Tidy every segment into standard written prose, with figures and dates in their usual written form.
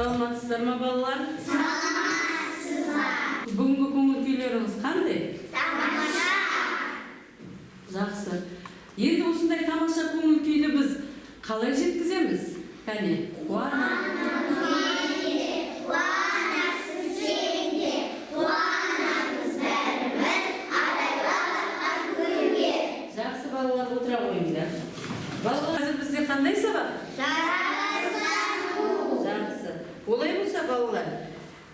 Саламатсыздар ма балалар? Саламатсыздар. Бүгінгі көңіл-күйлеріңіз қандай? Тамаша. Жақсы. Енді осындай тамаша көңіл-күйді біз қалай жеткіземіз? Кәне, жақсы балалар, отыра қойыңдар. Балалар, қазір бізде қандай сабақ? Жақсы. Олай болса балалар,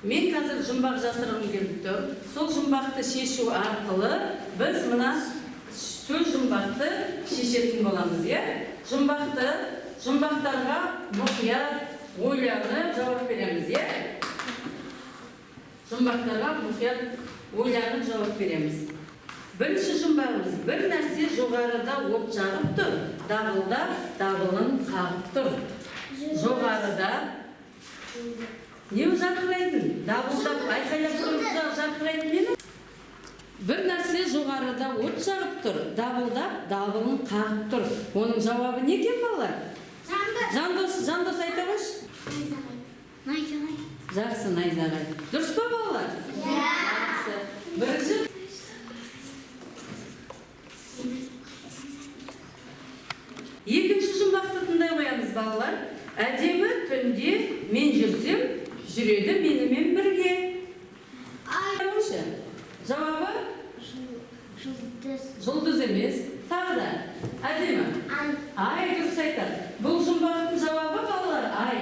мен қазір жұмбақ жасырғым келіп тұр. Сол жұмбақты шешу арқылы біз мына сөз жұмбақты шешетін боламыз, иә? Жұмбақтарға мұқият ойланып жауап береміз, иә? Жұмбақтарға мұқият ойланып жауап береміз. Бірінші жұмбағымыз: бір нәрсе жоғарыда от жағып тұр, дабылдап, дабылын қағып тұр. Жоғарыда не жарқырайтын? Дабылдап, айқайлап тұрғанда жарқырайтын не? Бір нәрсе жоғарыда от жағып тұр, дабылдап, дабылын қағып тұр. Оның жауабы не екен балалар? Жандос айта қойшы. Найзағай. Жақсы, найзағай. Дұрыс па балалар? Жақсы. Бірінші. Екінші жұмбақты тыңдай қоямыз балалар. Әдемі түнде мен жүрсем, жүреді менімен бірге. Жауабы? Жұлдыз емес. Тағы да. Әдемі. Ай, дұрыс айтады. Бұл жұмбақтың жауабы балалар ай.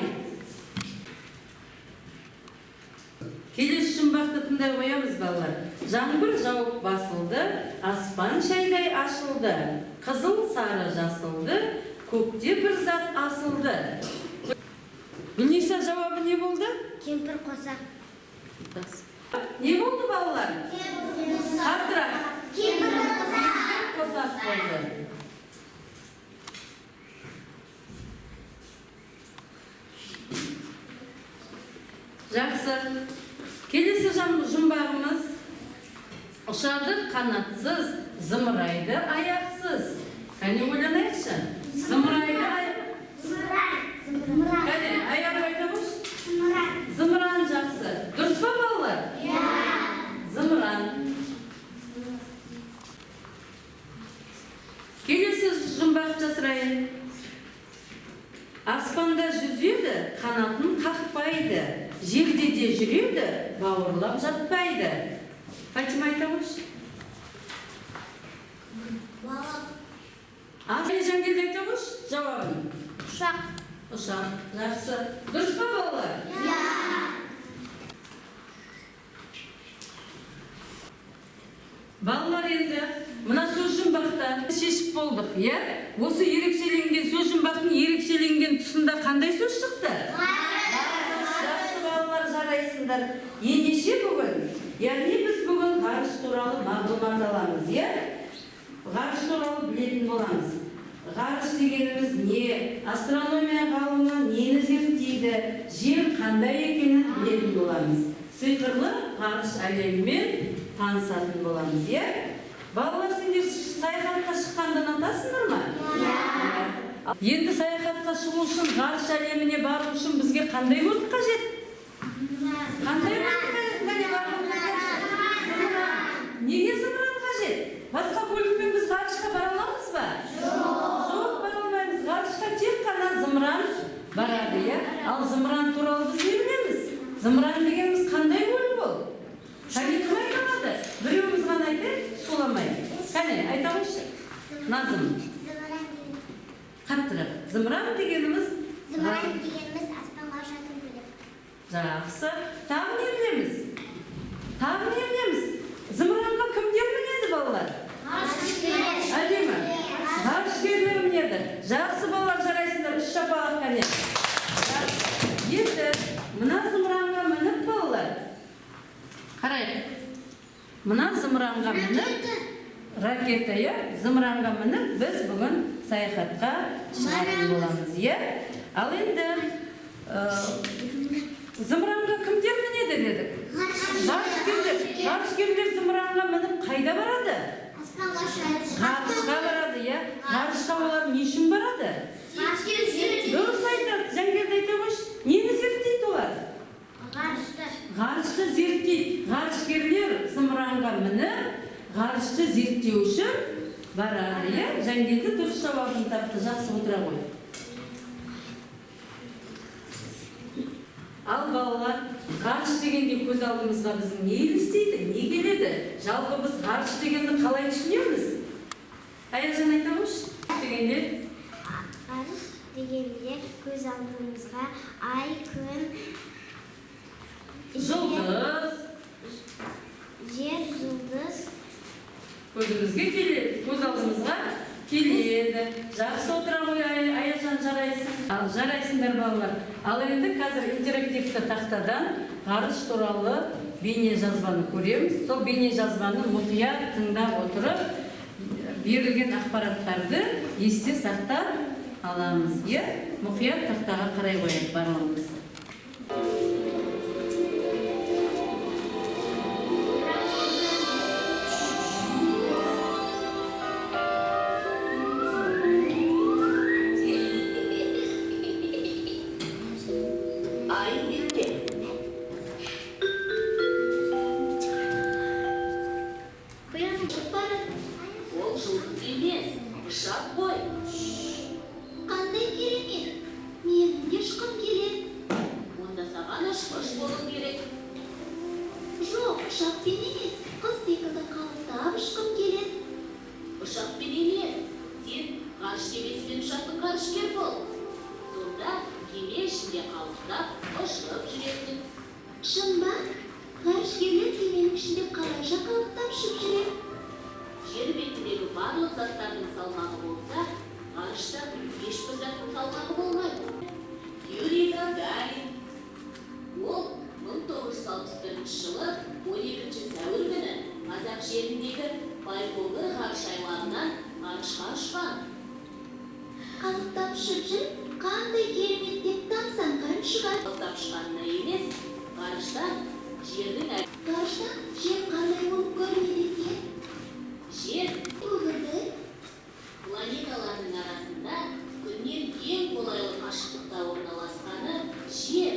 Келесі жұмбақты тыңдай қоямыз балалар. Жаңбыр жауып басылды, аспан шайдай ашылды, қызыл сары жасылды, көкте бір зат асылды. Гүлниса, жауабы не болды? Кемпір қосақ. Не болды балалар? Қаттырақ. Кемпір Қосақ болды. Жақсы. Келесі жұмбағымыз: ұшады қанатсыз, зымырайды аяқсыз. Кәне ойланайықшы. Зымырайды аяқсыз. Кәне, аяқ айта қойшы. Зымыран. Жақсы. Дұрыс па балалар? Зымыран. Келесі жұмбақ жасырайын. Аспанда жүзеді, қанатын қақпайды, жерде де жүреді, бауырлап жатпайды. Фатима айта қойшы. Жангелді айта қойшы жауабын. Ұшақ. Ұшақ. Жақсы. Дұрыс па балалар? Балалар, енді мына сөз жұмбақта шешіп болдық, иә? Осы ерекшеленген сөз жұмбақтың ерекшеленген тұсында қандай сөз шықты? Жақсы балалар, жарайсыңдар. Ендеше бүгін, яғни біз бүгін ғарыш туралы мағлұмат аламыз, иә? Ғарыш туралы білетін боламыз. Ғарыш дегеніміз не? Астрономия ғалымы нені зерттейді? Жер қандай екенін білетін боламыз. Сиқырлы ғарыш әлемімен танысатын боламыз, иә? Балалар, сендер саяхатқа шыққанды ұнатасыңдар ма? Енді саяхатқа шығу үшін, ғарыш әлеміне бару үшін бізге қандай көлік қажет? Қандай көлік қажет? Неге зымыран қажет? Басқа көлікпен біз ғарышқа бара аламыз ба? Жоқ, бара алмаймыз. Ғарышқа тек қана зымыран барады, иә? Ал зымыран туралы біз не білеміз? Зымыран дегеніміз қандай көлік ол? Кәне, кім айта алады? Біреуіміз ғана айтайық, шуламай. Кәне, айта қойшы. Назым. Қаттырақ. Зымыран дегеніміз аспанға ұшатын көлік. Жақсы. Тағы не білеміз? Зымыранға кімдер мінеді балалар? Әдемі. Ғарышкерлер мінеді. Жақсы балалар, жарайсыңдар. Үш шапалақ кәне. Енді мына зымыранға мініп балалар. Қарайық. Мына зымыранға мініп, ракета, иә? Зымыранға мініп, біз бүгін саяхатқа шығатын боламыз, иә? Ал енді зымыранға кімдер мінеді дедік? Ғарышкерлер зымыранға мініп қайда барады? Ғарышқа барады, иә? Ғарышқа олар не үшін барады? Дұрыс айтады. Жангелді айта қойшы. Нені зерттейді балалар? Ғарышты зерттейді. Ғарышкерлер зымыранға мініп, ғарышты зерттеу үшін барады, иә? Жангелді дұрыс жауабын тапты. Жақсы отыра қой. Ал балалар, ғарыш дегенде көз алдымызға біздің не елестейді, не келеді? Жалпы біз ғарыш дегенді қалай түсінеміз? Аяжан айта қойшы. Дегенде? Ғарыш дегенде көз алдымызға ай, күн, Жұлдыз. жер, жұлдыз Көзімізге келеді, көз алдымызға келеді. Жақсы отыра қой, Аяжан, жарайсың. Ал жарайсыңдар балалар. Ал енді қазір интерактивті тақтадан ғарыш туралы бейне жазбаны көреміз. Сол бейне жазбаны мұқият тыңдап отырып, берілген ақпараттарды есте сақтап аламыз. Мұқият тақтаға қарай қояйық барлығымыз. Ол жұлдыз емес, ұшақ қой. Қандай керемет, менің де ұшқым келеді. Онда саған ұшқыш болу керек. Жоқ, ұшақпен емес, қыз секілді қалықтап ұшқым келеді. Ұшақпен емес, сен ғарыш кемесімен ұшатын ғарышкер бол. Сонда кеме ішінде қалықтап ұшып жүресің. Шын ба? Ғарышкерлер кеменің ішінде қалайша қалықтап ұшып жүреді? Жер бетіндегі барлық заттардың салмағы болса, ғарышта ешбір заттың салмағы болмайды. Юрий Гагарин. Ол 1961 жылы 12 сәуір күні қазақ жеріндегі Байқоңыр ғарыш айлағынан ғарышқа ұшқан. Қалықтап ұшып жүріп, қандай керемет деп тамсанған шығар. Қалықтап ұшқанына емес, ғарыштан жердің Ғарыштан жер қандай болып көрінеді екен? жер Көгілдір, планеталардың арасында күннен ең қолайлы қашықтықта орналасқаны жер.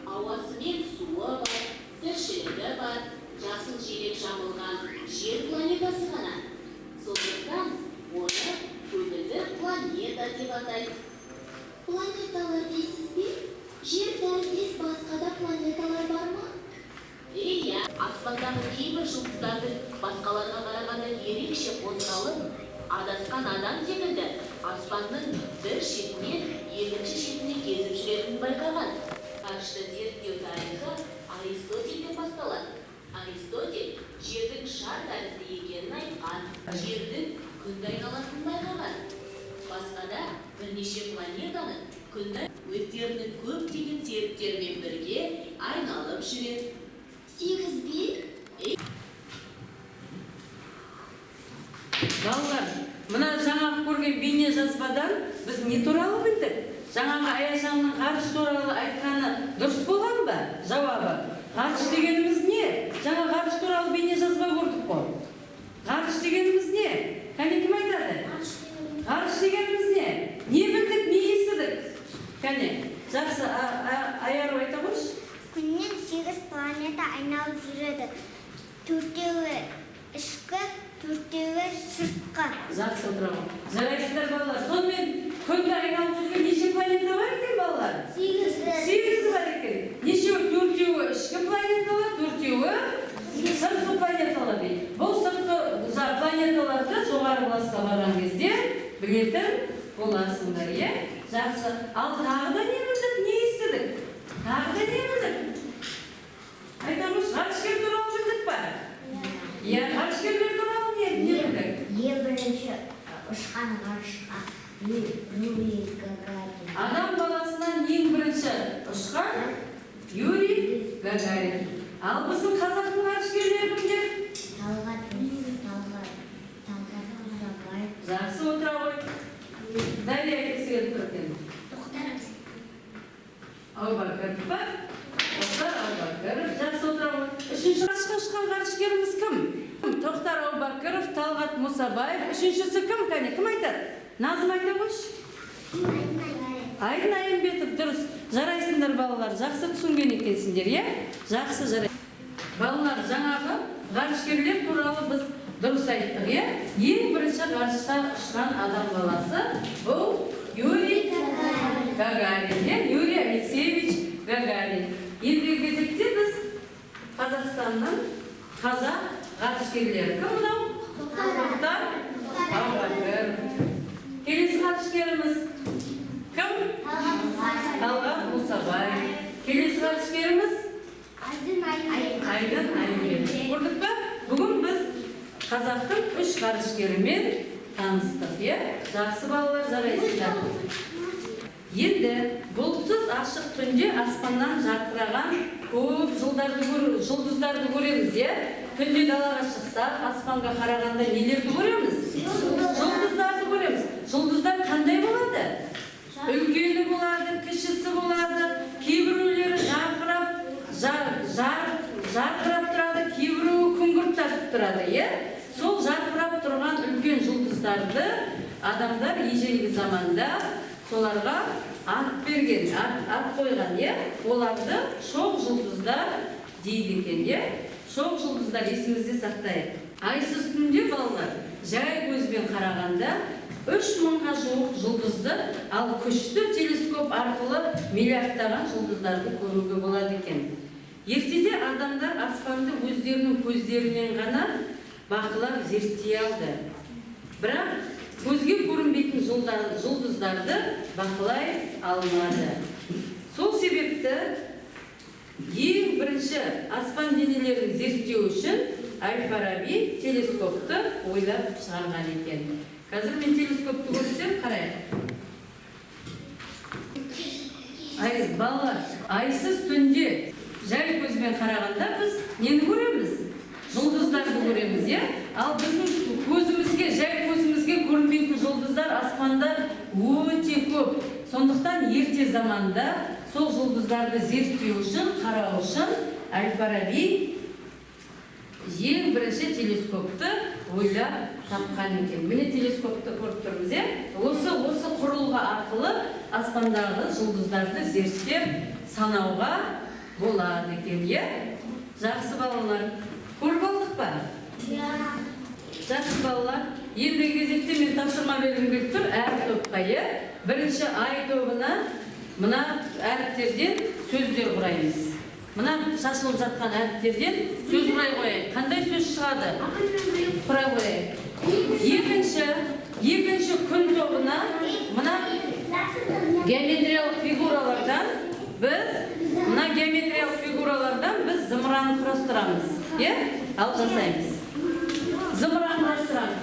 Ауасы мен суы бар, тіршілігі бар, жасыл желек жамылған жер планетасы ғана. Сондықтан оны көгілдір планета деп атайды. планеталар дейсіз бе? Жер тәріздес басқа да планеталар бар ма? Иә, аспандағы кейбір жұлдыздарды басқаларға қарағанда ерекше қозғалып, адасқан адам секілді аспанның бір шетінен екінші шетіне кезіп жүретінін байқаған. Ғарышты зерттеу тарихы Аристотельден басталады. Аристотель жердің шар тәрізді екенін айтқан, жердің күнді айналатынын байқаған. Басқа да бірнеше планетаның күнді өздерінің көптеген серіктерімен бірге айналып жүреді. 8 бе? Балалар, мына жаңағы көрген бейне жазбадан біз не туралы білдік? Жаңағы Аяжанның ғарыш туралы айтқаны дұрыс болған ба? Жауабы. Ғарыш дегеніміз не? Жаңа ғарыш туралы бейне жазба көрдік қой. Ғарыш дегеніміз не? Кәне кім айтады? Ғарыш дегеніміз не? Не білдік, не естідік? Кәне, жақсы Аяру айта қойшы. Күннен 8 планета айналып жүреді. 4-еуі ішкі, 4-еуі сыртқы. Жақсы отырамын. Жарайсыздар балалар. Сонымен күнді айналып жүрген неше планета бар екен балалар? 8 бар екен. Нешеуі? 4-еуі ішкі планеталар, 4-еуі сыртқы планеталар дейді. Бұл сыртқы планеталарды жоғары классқа барған кезде білетін боласыңдар, иә? Жақсы. Ал тағы да не білдік, не естідік? Тағы да не білдік? Айтамыз, ғарышкер туралы білдік па? Иә, ғарышкерлер туралы не білдік? Ең бірінші ұшқан ғарышқа Юрий Гагарин. Адам баласынан ең бірінші ұшқан Юрий Гагарин. Ал біздің қазақтың ғарышкерлері кімдер? Талғат Мұсабаев. Жақсы отыра ғой. Дария кісіге тұр екен. Аубакіров па? Тоқтар Аубакіров. Жақсы отыра ғой. Үшінші ғарышқа ұшқан ғарышкеріміз кім? Тоқтар Аубакіров, Талғат Мұсабаев. Үшіншісі кім? Кәне, кім айтады? Назым айта қойшы. Айымбетов, дұрыс. Жарайсыңдар балалар, жақсы түсінген екенсіңдер, е? Жақсы жарай. Балалар, жаңағы ғарышкерлер туралы біз дұрыс айттық, е? Ең бірінші ғарышқа ұшқан адам баласы бұл Юрий Гагарин, е? Юрий Алексеевич Гагарин. Ендігі кезекте біз Қазақстанның қазақ ғарышкерлері. Кім мынау? Тоқтар Әубәкіров. Келесі ғарышкеріміз кім? Талғат Мұсабаев. Келесі ғарышкеріміз Айдын Айымбетов. Көрдік пе? Бүгін біз қазақтың 3 ғарышкерімен таныстық, е? Жақсы балалар, жарайсыздар. Енді бұлтсыз ашық түнде аспаннан жарқыраған көп жұлдыздарды көреміз, е? Түнде далаға шықсақ, аспанға қарағанда нелерді көреміз? Жұлдыздарды көреміз. Жұлдыздар қандай болады? Үлкені болады, кішісі болады, кейбіреулері жарқырап тұрады, кейбіреуі күңгірт тартып тұрады, е? Сол жарқырап тұрған үлкен жұлдыздарды адамдар ежелгі заманда соларға ат берген, ат қойған, е? Оларды шоқ жұлдыздар дейді екен, е? Шоқ жұлдыздар есімізде сақтайық. Айсыз түнде балалар, жай көзбен қарағанда 3000-ға жуық жұлдызды, ал күшті телескоп арқылы миллиардтаған жұлдыздарды көруге болады екен. Ертеде адамдар аспанды өздерінің көздерінен ғана бақылап зерттей алды. Бірақ көзге көрінбейтін жұлдыздарды бақылай алмады. Сол себепті ең бірінші аспан денелерін зерттеу үшін Әл-Фараби телескопты ойлап шығарған екен. Қазір мен телескопты көрсем, қарайық. Балалар, айсыз түнде жай көзбен қарағанда біз нені көреміз? Жұлдыздарды көреміз, е? Ал біздің көзімізге, жай көзімізге көрінбейтін жұлдыздар аспанда өте көп. Сондықтан ерте заманда сол жұлдыздарды зерттеу үшін, қарау үшін Әл-Фараби ең бірінші телескопты ойлап тапқан екен. Міне телескопты көріп тұрмыз, е? Осы құрылғы арқылы аспандағы жұлдыздарды зерттеп санауға болады екен, е? Жақсы балалар. Көріп алдық па? Жақсы балалар. Енді кезекте мен тапсырма бергім келіп тұр әр топқа, е? Бірінші ай тобына мына әріптерден сөздер құраймыз. Мына шашылып жатқан әріптерден сөз құрай қойайық. Қандай сөз шығады? Құрай қойайық. Екінші күн тобына мына геометриялық фигуралардан біз зымыраны құрастырамыз. Ал жасаймыз. Зымыраны құрастырамыз.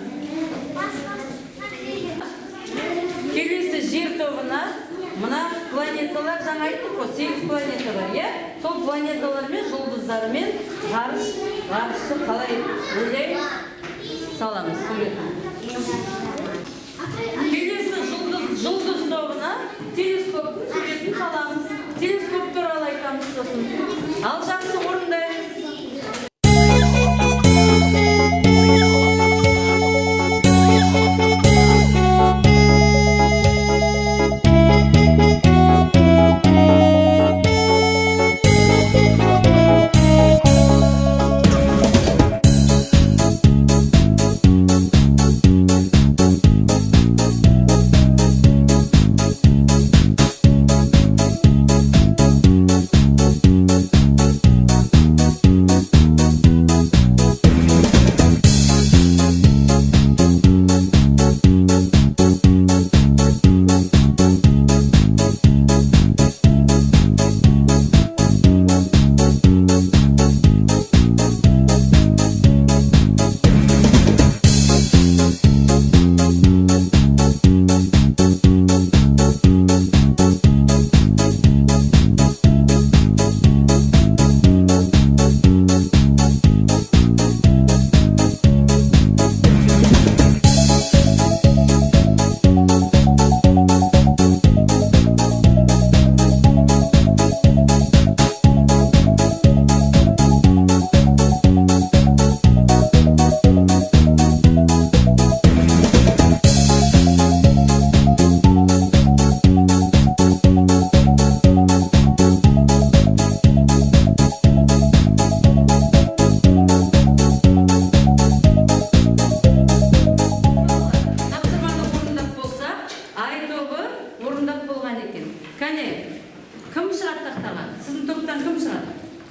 Келесі жер тобына мына планеталар, жаңа айттық қой, 8 планета бар, е? Сол планеталармен, жұлдыздармен ғарышты қалай ойлай саламыз суретін. Келесі жұлдыз тобына телескоптың суретін саламыз. Телескоп туралы айтамыз сосын. Ал жақсы орындаймыз.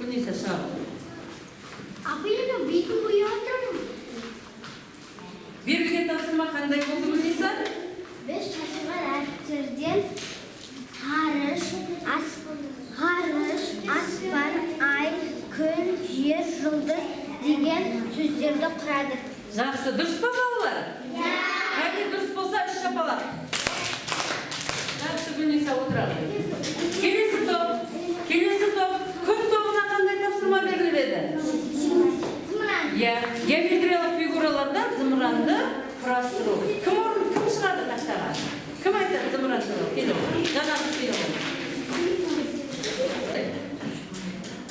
Күнесе шабыл. Апайына бетін қойып отырмын. Берілген тапсырма қандай болды Күнесе? Біз шашылған әріптерден ғарыш, аспан, ай, күн, жер, жұлдыз деген сөздерді құрадық. Жақсы, дұрыс па балалар? Қане дұрыс болса, үш шапалақ. Жақсы, Күнесе отырады. Келесі топ. Күн тобына қандай тапсырма беріліп еді? Геометриялық фигуралардан зымыранды құрастыру. Кім шығады таштаған? Кім айтады зымыран туралы? Келіп, жаңағы келіп.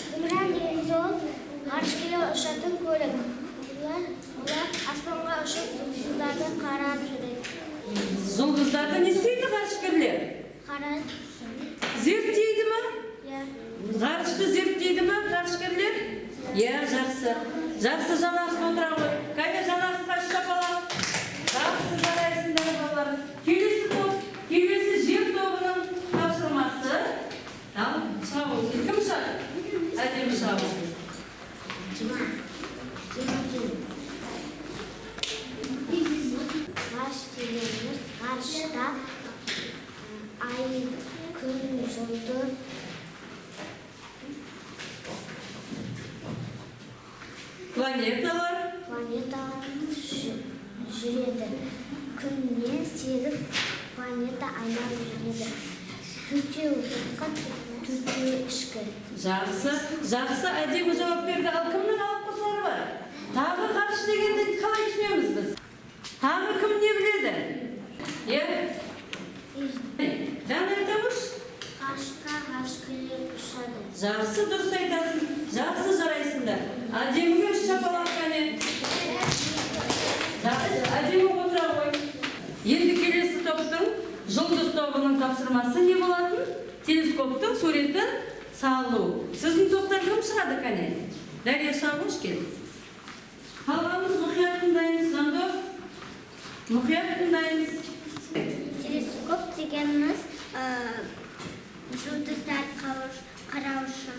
Зымыран деген сол ғарышкерге ұшатын көлік. Олар аспанға ұшып жұлдыздарды қарап жүреді. Жұлдыздарды не істейді ғарышкерлер? Қарап. Зерттейді ме? Иә. Ғарышты зерттейді ме ғарышкерлер? Иә, жақсы. Жақсы, жанағыз отыра ғой. Қайда жанағызға үш шапалақ. Жақсы жарайсыңдар балалар. Келесі топ, келесі жер тобының тапсырмасы. Шабыл. Кім шабыл? Әдемі шабыл. Ғарыш дегеніміз ғарышта ай, күн, жұлдыз, Планеталар. Жүреді. Күннен 8 планета айналып жүреді. Төртеуі сыртқа, төртеуі ішкі. Жақсы, әдемі жауап берді. Ал кімнің алып қосары бар? Тағы ғарыш дегенде қалай түсінеміз біз? Тағы кім не біледі? Жаңа айтамыз? Ғарышқа ғарышкерлер ұшады. Жақсы, дұрыс айтасың. Жақсы жарайсыңдар. Әдеміге үш шапалақ қане. Әдемі отыра ғой. Енді келесі топтың жұлдыз тобының тапсырмасы не болатын? Телескоптың суретін салу. Сіздің топтан кім шығады қане? Дария Шабуш кел. Қалғанымыз мұқият тыңдаймыз, Жандос. Мұқият тыңдаймыз. Телескоп дегеніміз жұлдыздар қараушы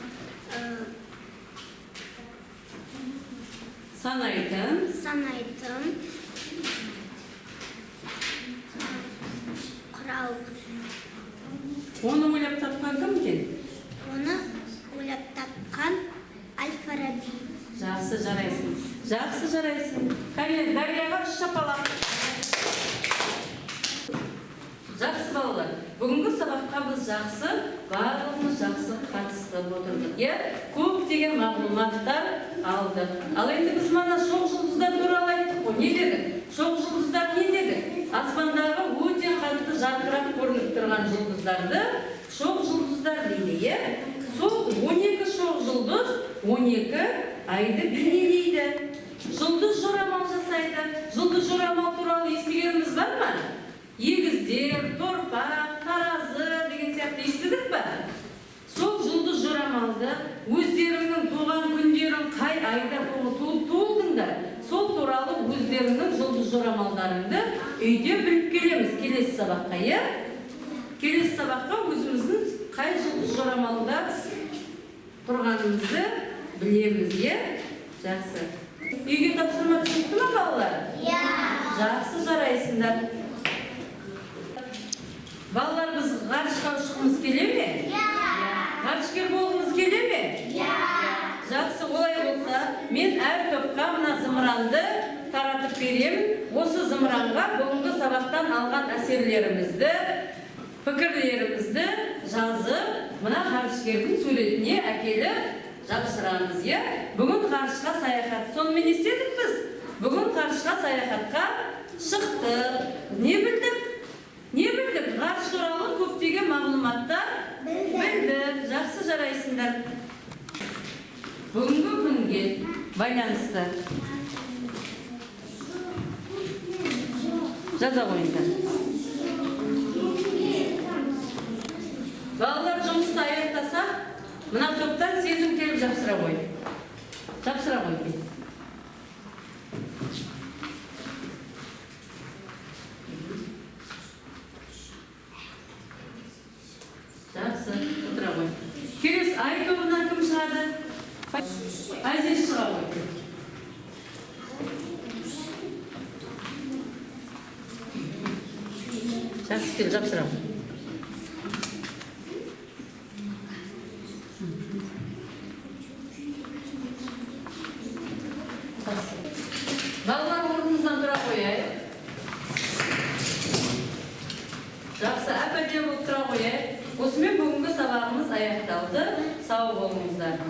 Санайтын. құрал. Оны ойлап тапқан кім екен? Оны ойлап тапқан Әл-Фараби. Жақсы жарайсың. Қане, Дарияға үш шапалақ. Жақсы балалар, бүгінгі сабаққа біз барлығымыз жақсы қатысып отырдық. Көптеген мағлұматтар алдық. Ал енді біз мана шоқ жұлдыздар туралы айттық қой. Не дедік? Шоқ жұлдыздар не дедік? Аспандағы өте қатты жарқырап көрініп тұрған жұлдыздарды шоқ жұлдыздар дейді. Сол 12 шоқ жұлдыз 12 айды бейнелейді. Жұлдыз жорамал жасайды. Жұлдыз жорамал туралы естігеніміз бар ма? Егіздер, торпақ, таразы деген сияқты естідік па? Сол жұлдыз жорамалды өздеріңнің туған күндерін қай айда туылдыңдар, сол туралы өздеріңнің жұлдыз жорамалдарыңды үйде біліп келеміз. Келесі сабаққа, Келесі сабаққа өзіміздің қай жұлдыз жорамалда тұрғанымызды білеміз, Жақсы. Үйге тапсырма түсінікті ме балалар? Жақсы жарайсыңдар. Балалар, біз ғарышқа ұшқымыз келе ме? Ғарышкер болғымыз келе ме? Жақсы, олай болса, мен әр топқа мына зымыранды таратып беремін. Осы зымыранға бүгінгі сабақтан алған әсерлерімізді, пікірлерімізді жазып, мына ғарышкердің суретіне әкеліп жабыстырамыз. Бүгін ғарышқа саяхат. Сонымен естедік біз? Бүгін ғарышқа саяхатқа шықтық. Не білдік? Ғарыш туралы көптеген мағлұматтар білдік. Жақсы жарайсыңдар. Бүгінгі күнге байланысты жаза қойыңдар. Балалар жұмысты аяқтаса, мына топтан сезім келіп жапсыра қой. Жақсы, отыра қой. Келесі ай тобынан кім шығады? Айсен шыға ғой. Жақсы кел, жапсырам. Балалар орныңыздан тұра қояйық. Жақсы, әп-әдемі болып тұра қояйық. Осымен бүгінгі сабағымыз аяқталды. Сау болыңыздар.